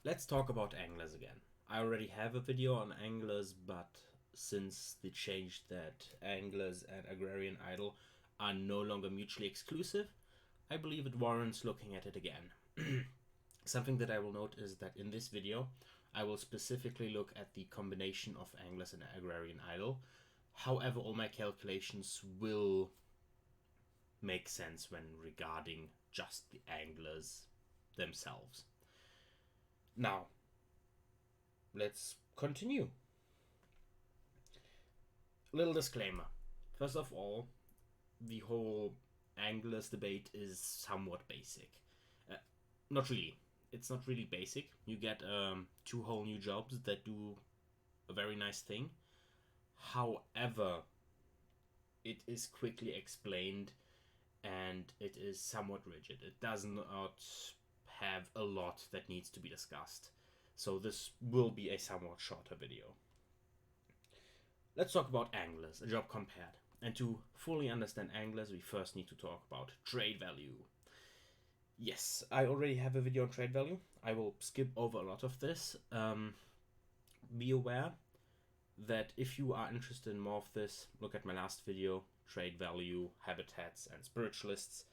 Let's talk about anglers again. I already have a video on anglers, but since they changed that anglers and agrarian idle are no longer mutually exclusive, I believe it warrants looking at it again. Something that I will note is that in this video, I will specifically look at the combination of anglers and agrarian idle. However, all my calculations will make sense when regarding just the anglers themselves. Now, let's continue. Little disclaimer. First of all, the whole anglers debate is somewhat basic. Not really. It's not really basic. You get two whole new jobs that do a very nice thing. However, it is quickly explained and it is somewhat rigid. It does not have a lot that needs to be discussed. So this will be a somewhat shorter video. Let's talk about anglers, a job compared. And to fully understand anglers, we first need to talk about trade value. Yes, I already have a video on trade value. I will skip over a lot of this. Be aware that if you are interested in more of this, look at my last video, trade value, habitats, and spiritualists.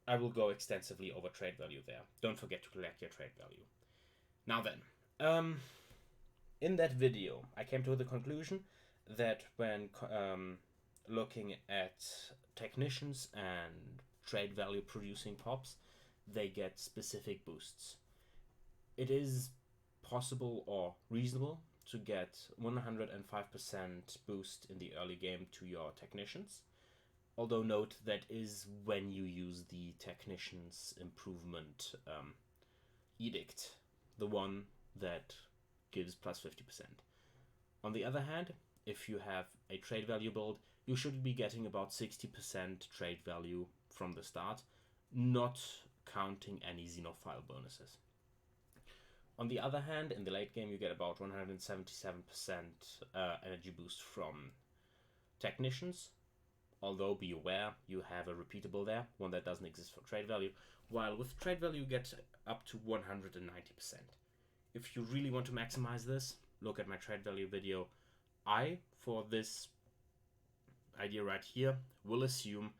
I will go extensively over trade value there. Don't forget to collect your trade value. Now then, in that video, I came to the conclusion that when looking at technicians and trade value producing pops, they get specific boosts. It is possible or reasonable to get 105% boost in the early game to your technicians. Although note that is when you use the technicians improvement edict, the one that gives plus 50%. On the other hand, if you have a trade value build, you should be getting about 60% trade value from the start, not counting any xenophile bonuses. On the other hand, in the late game, you get about 177% energy boost from technicians. Although, be aware, you have a repeatable there, one that doesn't exist for trade value, while with trade value you get up to 190%. If you really want to maximize this, look at my trade value video. I, for this idea right here, will assume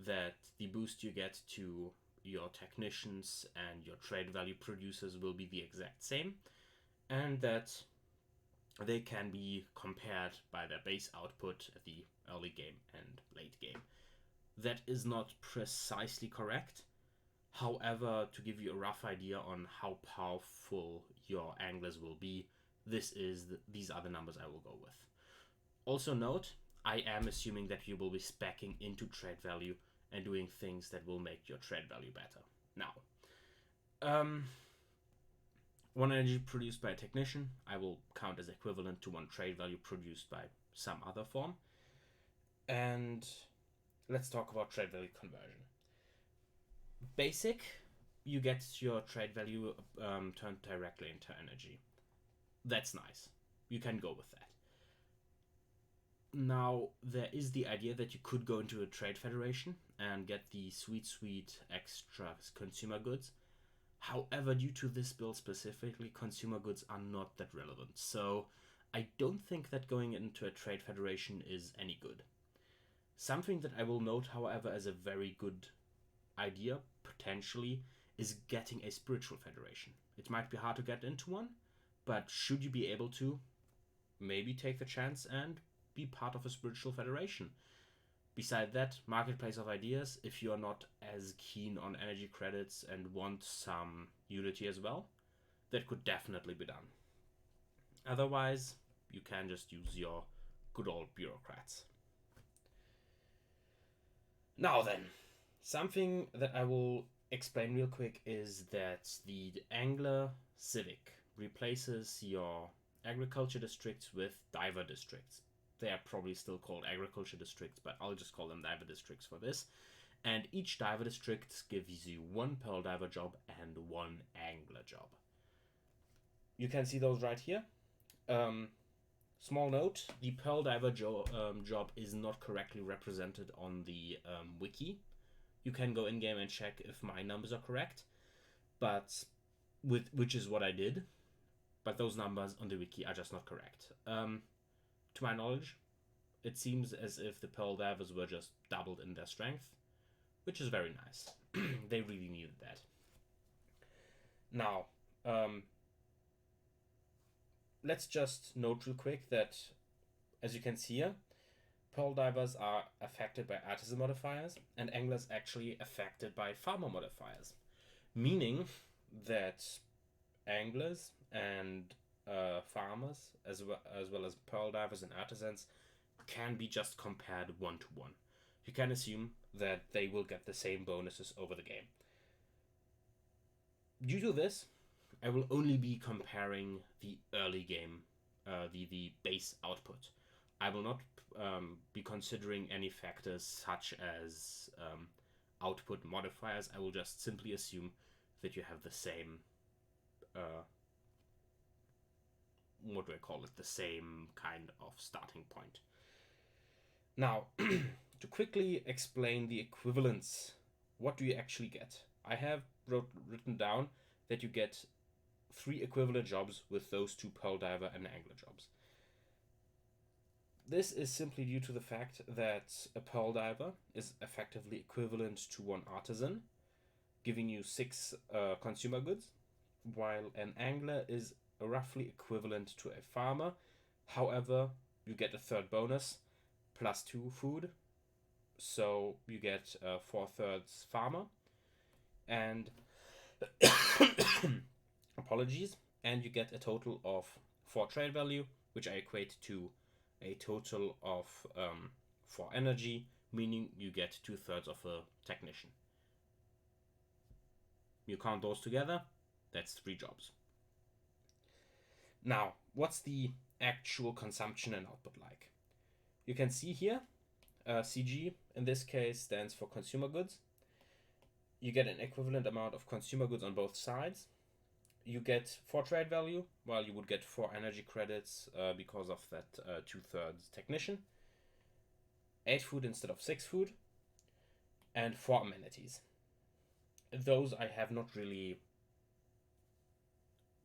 that the boost you get to your technicians and your trade value producers will be the exact same, and that they can be compared by their base output at the early game and late game. That is not precisely correct. However, to give you a rough idea on how powerful your anglers will be, these are the numbers I will go with. Also note, I am assuming that you will be speccing into trade value and doing things that will make your trade value better. Now, one energy produced by a technician, I will count as equivalent to one trade value produced by some other form. And let's talk about trade value conversion. Basic, you get your trade value turned directly into energy. That's nice. You can go with that. Now, there is the idea that you could go into a trade federation and get the sweet extra consumer goods. However, due to this build specifically, consumer goods are not that relevant. So I don't think that going into a trade federation is any good. Something that I will note, however, as a very good idea, potentially, is getting a spiritual federation. It might be hard to get into one, but should you be able to, maybe take the chance and be part of a spiritual federation. Beside that, marketplace of ideas, if you are not as keen on energy credits and want some unity as well, that could definitely be done. Otherwise, you can just use your good old bureaucrats. Now then, something that I will explain real quick is that the Angler Civic replaces your agriculture districts with diver districts. They are probably still called agriculture districts, but I'll just call them diver districts for this. And each diver district gives you one pearl diver job and one angler job. You can see those right here. Small note, the pearl diver job is not correctly represented on the wiki. You can go in-game and check if my numbers are correct, but which is what I did, but those numbers on the wiki are just not correct. To my knowledge, it seems as if the pearl divers were just doubled in their strength, which is very nice. They really needed that. Now, let's just note real quick that, as you can see here, pearl divers are affected by artisan modifiers, and anglers actually affected by farmer modifiers. Meaning that anglers and farmers, as well as pearl divers and artisans, can be just compared one to one. You can assume that they will get the same bonuses over the game. Due to this, I will only be comparing the early game, the base output. I will not be considering any factors such as output modifiers. I will just simply assume that you have the same, what do I call it, the same kind of starting point. Now, to quickly explain the equivalence, what do you actually get? I have written down that you get 3 equivalent jobs with those 2 pearl diver and angler jobs. This is simply due to the fact that a pearl diver is effectively equivalent to 1 artisan, giving you 6 consumer goods, while an angler is roughly equivalent to a farmer. However, you get a third bonus, plus 2 food, so you get 4/3 farmer, and apologies, and you get a total of 4 trade value, which I equate to a total of 4 energy, meaning you get 2/3 of a technician. You count those together, that's 3 jobs. Now, what's the actual consumption and output like? You can see here, CG in this case stands for consumer goods. You get an equivalent amount of consumer goods on both sides. You get 4 trade value, while you would get 4 energy credits because of that 2/3 technician. 8 food instead of 6 food, and 4 amenities. Those I have not really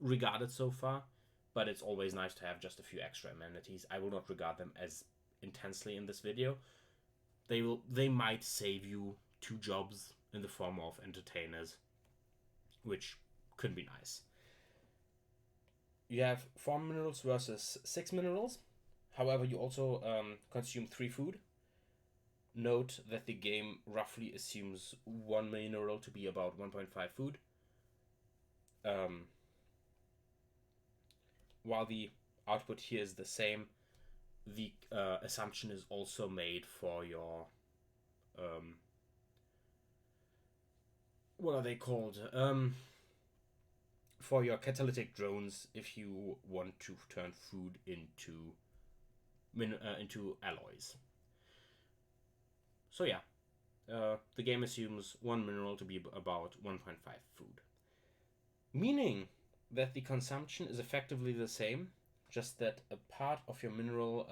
regarded so far, but it's always nice to have just a few extra amenities. I will not regard them as intensely in this video. They might save you 2 jobs in the form of entertainers, which could be nice. You have 4 minerals versus 6 minerals. However, you also consume 3 food. Note that the game roughly assumes 1 mineral to be about 1.5 food. While the output here is the same, the assumption is also made for your what are they called? For your catalytic drones, if you want to turn food into alloys. So yeah, the game assumes 1 mineral to be about 1.5 food, meaning that the consumption is effectively the same, just that a part of your mineral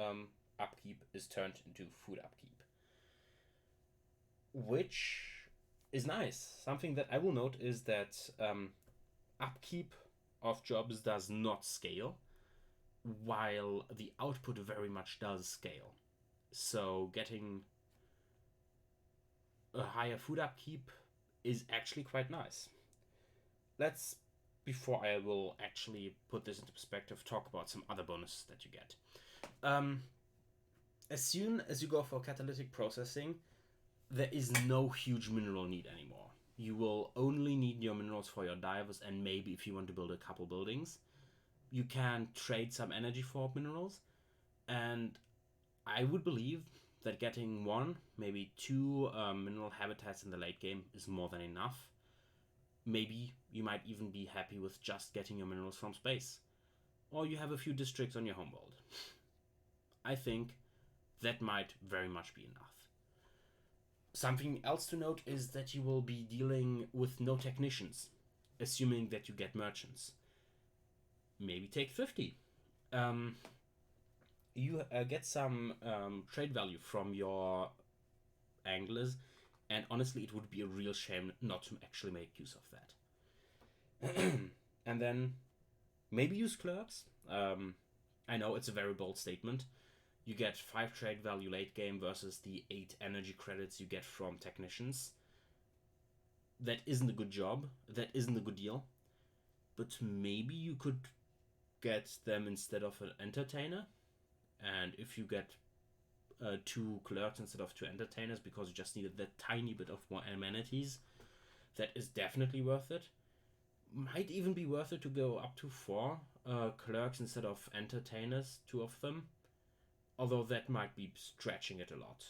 upkeep is turned into food upkeep, which is nice. Something that I will note is that upkeep of jobs does not scale, while the output very much does scale. So getting a higher food upkeep is actually quite nice. Let's, before I will actually put this into perspective, talk about some other bonuses that you get. As soon as you go for catalytic processing, there is no huge mineral need anymore. You will only need your minerals for your divers, and maybe if you want to build a couple buildings. You can trade some energy for minerals, and I would believe that getting 1, maybe 2 mineral habitats in the late game is more than enough. Maybe you might even be happy with just getting your minerals from space. Or you have a few districts on your homeworld. I think that might very much be enough. Something else to note is that you will be dealing with no technicians, assuming that you get merchants. Maybe take 50. You get some trade value from your anglers, and honestly, it would be a real shame not to actually make use of that. And then maybe use clerks. I know it's a very bold statement. You get 5 trade value late game versus the 8 energy credits you get from technicians. That isn't a good job. That isn't a good deal. But maybe you could get them instead of an entertainer. And if you get 2 clerks instead of 2 entertainers because you just needed that tiny bit of more amenities, that is definitely worth it. Might even be worth it to go up to 4 clerks instead of entertainers, 2 of them. Although that might be stretching it a lot.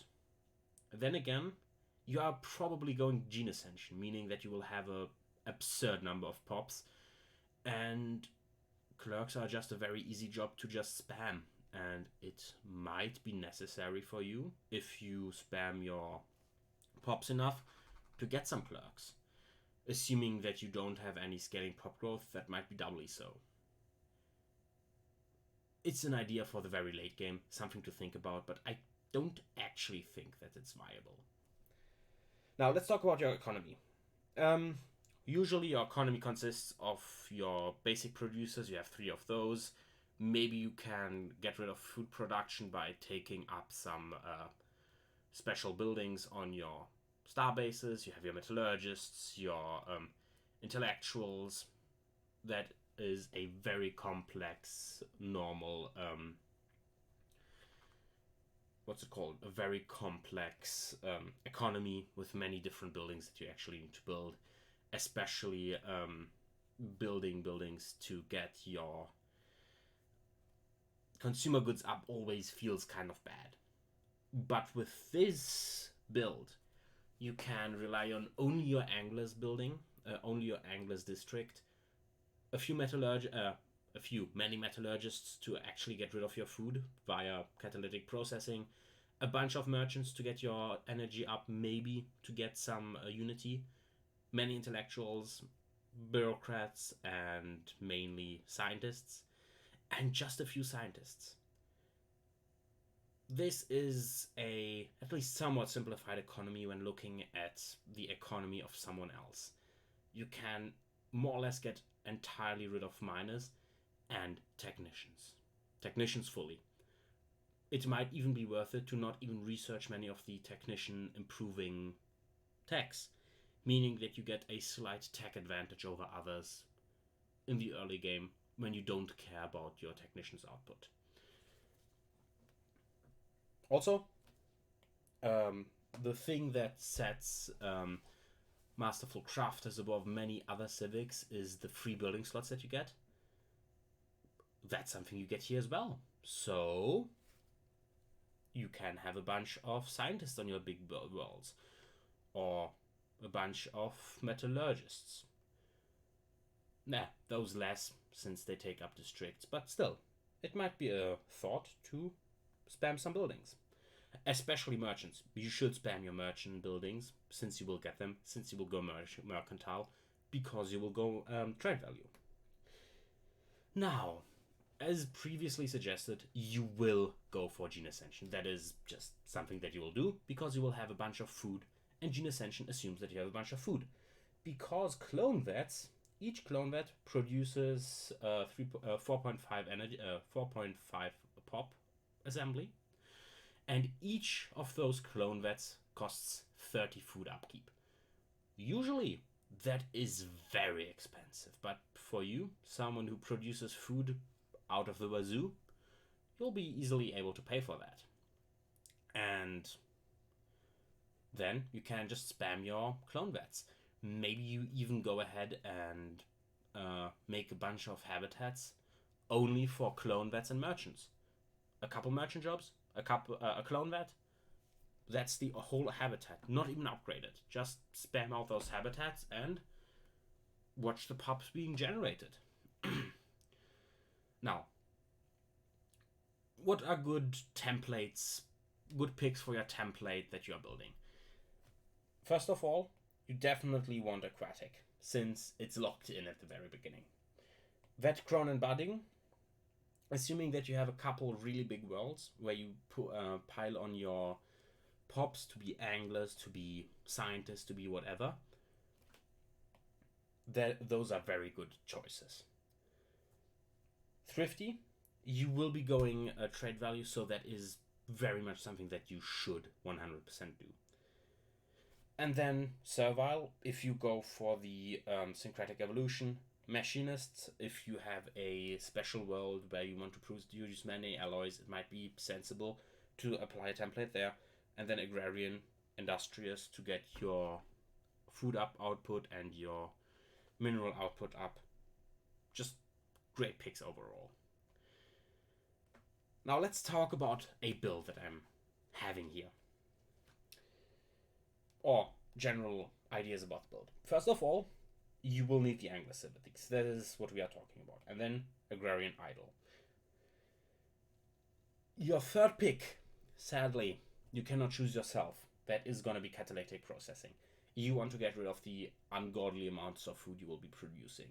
Then again, you are probably going gene ascension, meaning that you will have a absurd number of pops, and clerks are just a very easy job to just spam, and it might be necessary for you, if you spam your pops enough, to get some clerks. Assuming that you don't have any scaling pop growth, that might be doubly so. It's an idea for the very late game, something to think about, but I don't actually think that it's viable. Now, let's talk about your economy. Usually your economy consists of your basic producers. You have 3 of those. Maybe you can get rid of food production by taking up some special buildings on your star bases. You have your metallurgists, your intellectuals. That is a very complex, normal, what's it called? A very complex economy with many different buildings that you actually need to build, especially building buildings to get your consumer goods up always feels kind of bad. But with this build, you can rely on only your anglers building, only your anglers district, many metallurgists to actually get rid of your food via catalytic processing, a bunch of merchants to get your energy up, maybe to get some unity, many intellectuals, bureaucrats, and mainly scientists, and just a few scientists. This is a at least somewhat simplified economy when looking at the economy of someone else. You can more or less get entirely rid of miners and technicians. Technicians fully. It might even be worth it to not even research many of the technician improving techs, meaning that you get a slight tech advantage over others in the early game when you don't care about your technician's output. Also, the thing that sets Masterful Crafters above many other civics is the free building slots that you get. That's something you get here as well. So you can have a bunch of scientists on your big worlds, or a bunch of metallurgists. Nah, those less, since they take up districts, but still, it might be a thought to spam some buildings. Especially merchants. You should spam your merchant buildings, since you will get them, since you will go mercantile, because you will go trade value. Now, as previously suggested, you will go for Gene Ascension. That is just something that you will do, because you will have a bunch of food, and Gene Ascension assumes that you have a bunch of food. Because clone vets, each clone vet produces 4.5 energy, 4.5 pop assembly, and each of those clone vets costs 30 food upkeep. Usually, that is very expensive, but for you, someone who produces food out of the wazoo, you'll be easily able to pay for that. And then you can just spam your clone vets. Maybe you even go ahead and make a bunch of habitats only for clone vets and merchants. A couple merchant jobs, a clone vet. That's the whole habitat, not even upgraded. Just spam out those habitats and watch the pops being generated. Now, what are good templates, good picks for your template that you are building? First of all, you definitely want aquatic, since it's locked in at the very beginning. Vet, Crown, and Budding, assuming that you have a couple really big worlds where you pile on your pops to be anglers, to be scientists, to be whatever, those are very good choices. Thrifty, you will be going trade value, so that is very much something that you should 100% do. And then Servile, if you go for the Syncretic Evolution. Machinists, if you have a special world where you want to produce many alloys, it might be sensible to apply a template there. And then Agrarian, Industrious, to get your food output and your mineral output up. Just great picks overall. Now let's talk about a build that I'm having here, or general ideas about the build. First of all, you will need the Angler Civics. That is what we are talking about. And then Agrarian Idle. Your third pick, sadly, you cannot choose yourself. That is going to be Catalytic Processing. You want to get rid of the ungodly amounts of food you will be producing.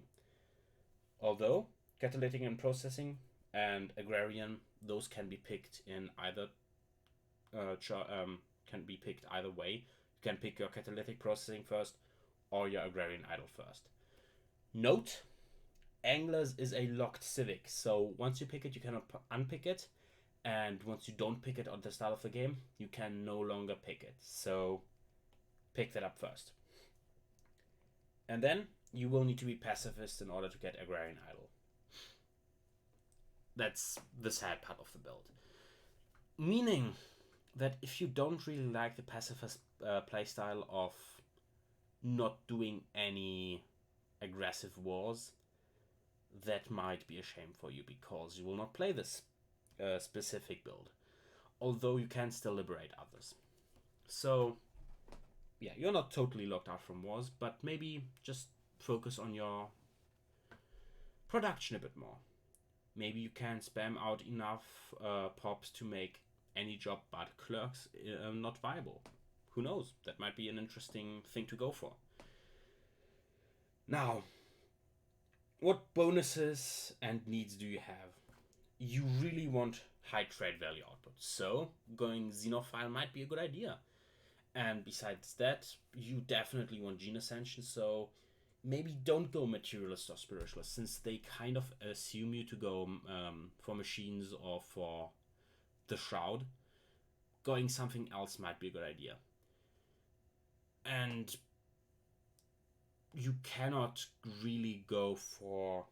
Although, Catalytic and Processing and Agrarian, those can be picked in either can be picked either way. You can pick your Catalytic Processing first, or your Agrarian Idle first. Note, Anglers is a locked civic, so once you pick it, you cannot unpick it, and once you don't pick it at the start of the game, you can no longer pick it, so pick that up first. And then, you will need to be pacifist in order to get Agrarian Idle. That's the sad part of the build. Meaning that if you don't really like the pacifist playstyle of not doing any aggressive wars, that might be a shame for you, because you will not play this specific build, although you can still liberate others. So yeah, you're not totally locked out from wars, but maybe just focus on your production a bit more. Maybe you can spam out enough pops to make any job but clerks not viable. Who knows? That might be an interesting thing to go for. Now, what bonuses and needs do you have? You really want high trade value output, so going Xenophile might be a good idea. And besides that, you definitely want Gene Ascension, so maybe don't go Materialist or Spiritualist, since they kind of assume you to go for machines or for the Shroud. Going something else might be a good idea. And you cannot really go for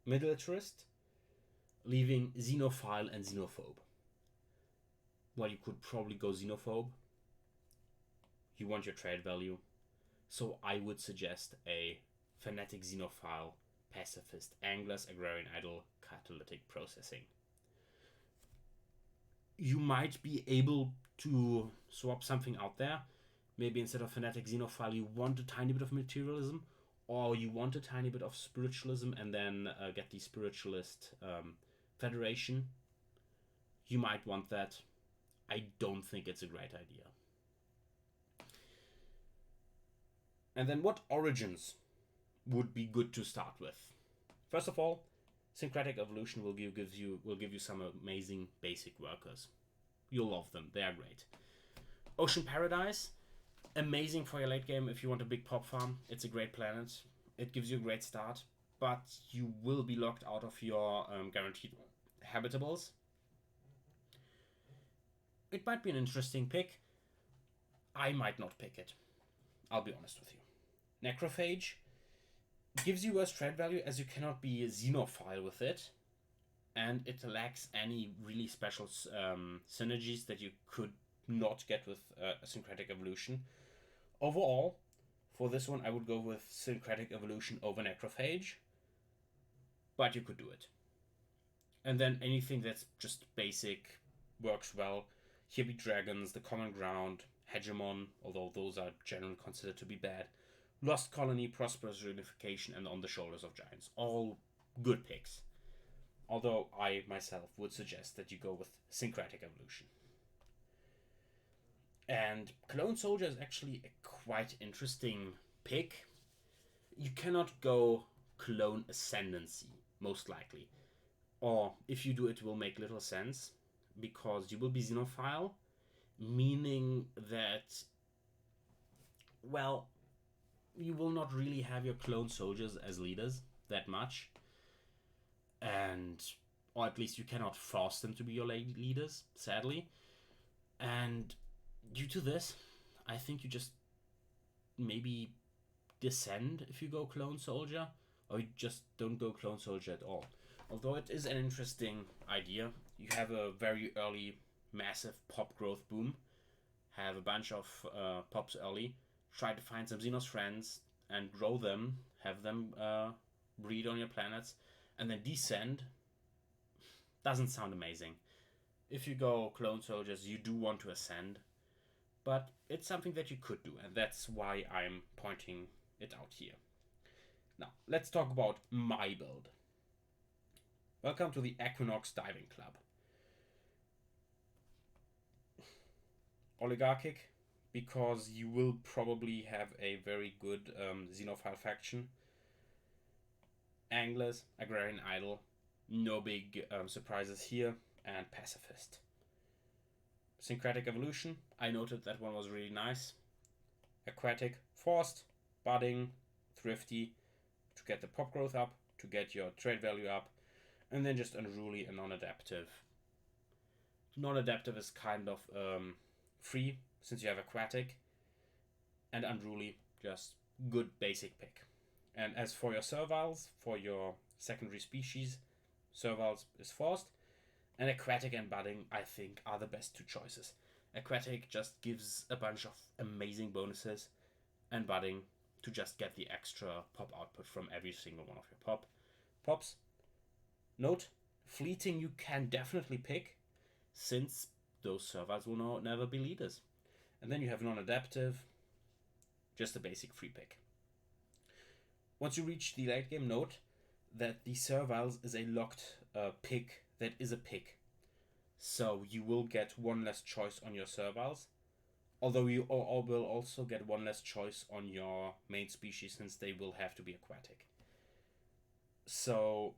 Militarist, leaving Xenophile and Xenophobe. Well, you could probably go Xenophobe. You want your trade value. So I would suggest a Fanatic Xenophile, Pacifist, Anglers, Agrarian Idle, Catalytic Processing. You might be able to swap something out there. Maybe instead of Fanatic Xenophile, you want a tiny bit of Materialism, or you want a tiny bit of Spiritualism and then get the Spiritualist Federation. You might want that. I don't think it's a great idea. And then what origins would be good to start with? First of all, Syncretic Evolution will give you some amazing basic workers. You'll love them. They are great. Ocean Paradise, amazing for your late game if you want a big pop farm. It's a great planet. It gives you a great start, but you will be locked out of your guaranteed habitables. It might be an interesting pick. I might not pick it. I'll be honest with you. Necrophage gives you worse trade value as you cannot be a Xenophile with it, and it lacks any really special synergies that you could not get with a Syncretic Evolution. Overall, for this one, I would go with Syncretic Evolution over Necrophage, but you could do it. And then anything that's just basic works well. Here be Dragons, The Common Ground, Hegemon, although those are generally considered to be bad. Lost Colony, Prosperous Reunification, and On the Shoulders of Giants. All good picks. Although I myself would suggest that you go with Syncretic Evolution. And Clone Soldier is actually a quite interesting pick. You cannot go Clone Ascendancy, most likely. Or if you do, it will make little sense, because you will be Xenophile, meaning that, well, you will not really have your clone soldiers as leaders that much. and or at least you cannot force them to be your leaders, sadly. And due to this, I think you just maybe descend if you go clone soldier, or you just don't go clone soldier at all. Although it is an interesting idea, you have a very early massive pop growth boom, have a bunch of pops early, try to find some Xenos friends and grow them, have them breed on your planets, and then descend. Doesn't sound amazing. If you go clone soldiers, you do want to ascend, but it's something that you could do, and that's why I'm pointing it out here. Now, let's talk about my build. Welcome to the Equinox Diving Club. Oligarchic, because you will probably have a very good Xenophile faction. Anglers, Agrarian Idol, no big surprises here, and Pacifist. Syncretic Evolution, I noted that one was really nice. Aquatic, Forced, Budding, Thrifty, to get the pop growth up, to get your trade value up, and then just Unruly and Non-Adaptive. Non-Adaptive is kind of free, since you have Aquatic, and Unruly, just good basic pick. And as for your Serviles, for your secondary species, Serviles is Forced, and Aquatic and Budding, I think, are the best two choices. Aquatic just gives a bunch of amazing bonuses, and Budding to just get the extra pop output from every single one of your pops. Note, Fleeting you can definitely pick, since those Serviles will never be leaders. And then you have Non-Adaptive, just a basic free pick. Once you reach the late game, note that the Serviles is a locked pick that is a pick. So you will get one less choice on your Serviles, although you will also get one less choice on your main species, since they will have to be aquatic. So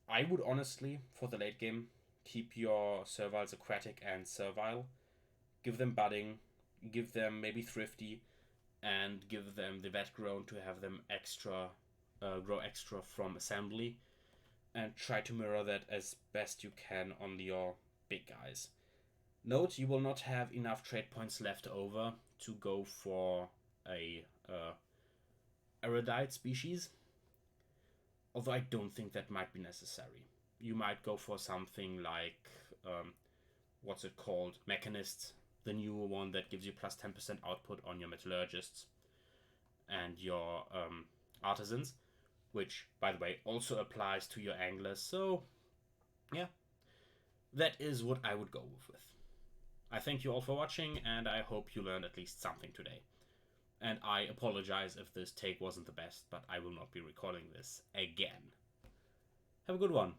I would honestly, for the late game, keep your Serviles aquatic and servile, give them budding, give them maybe thrifty, and give them the vet grown to have them grow extra from assembly, and try to mirror that as best you can on your big guys. Note, you will not have enough trade points left over to go for a erudite species, although I don't think that might be necessary. You might go for something like, what's it called, Mechanists, the newer one that gives you plus 10% output on your Metallurgists and your Artisans, which, by the way, also applies to your Anglers. So, yeah, that is what I would go with. I thank you all for watching, and I hope you learned at least something today. And I apologize if this take wasn't the best, but I will not be recording this again. Have a good one.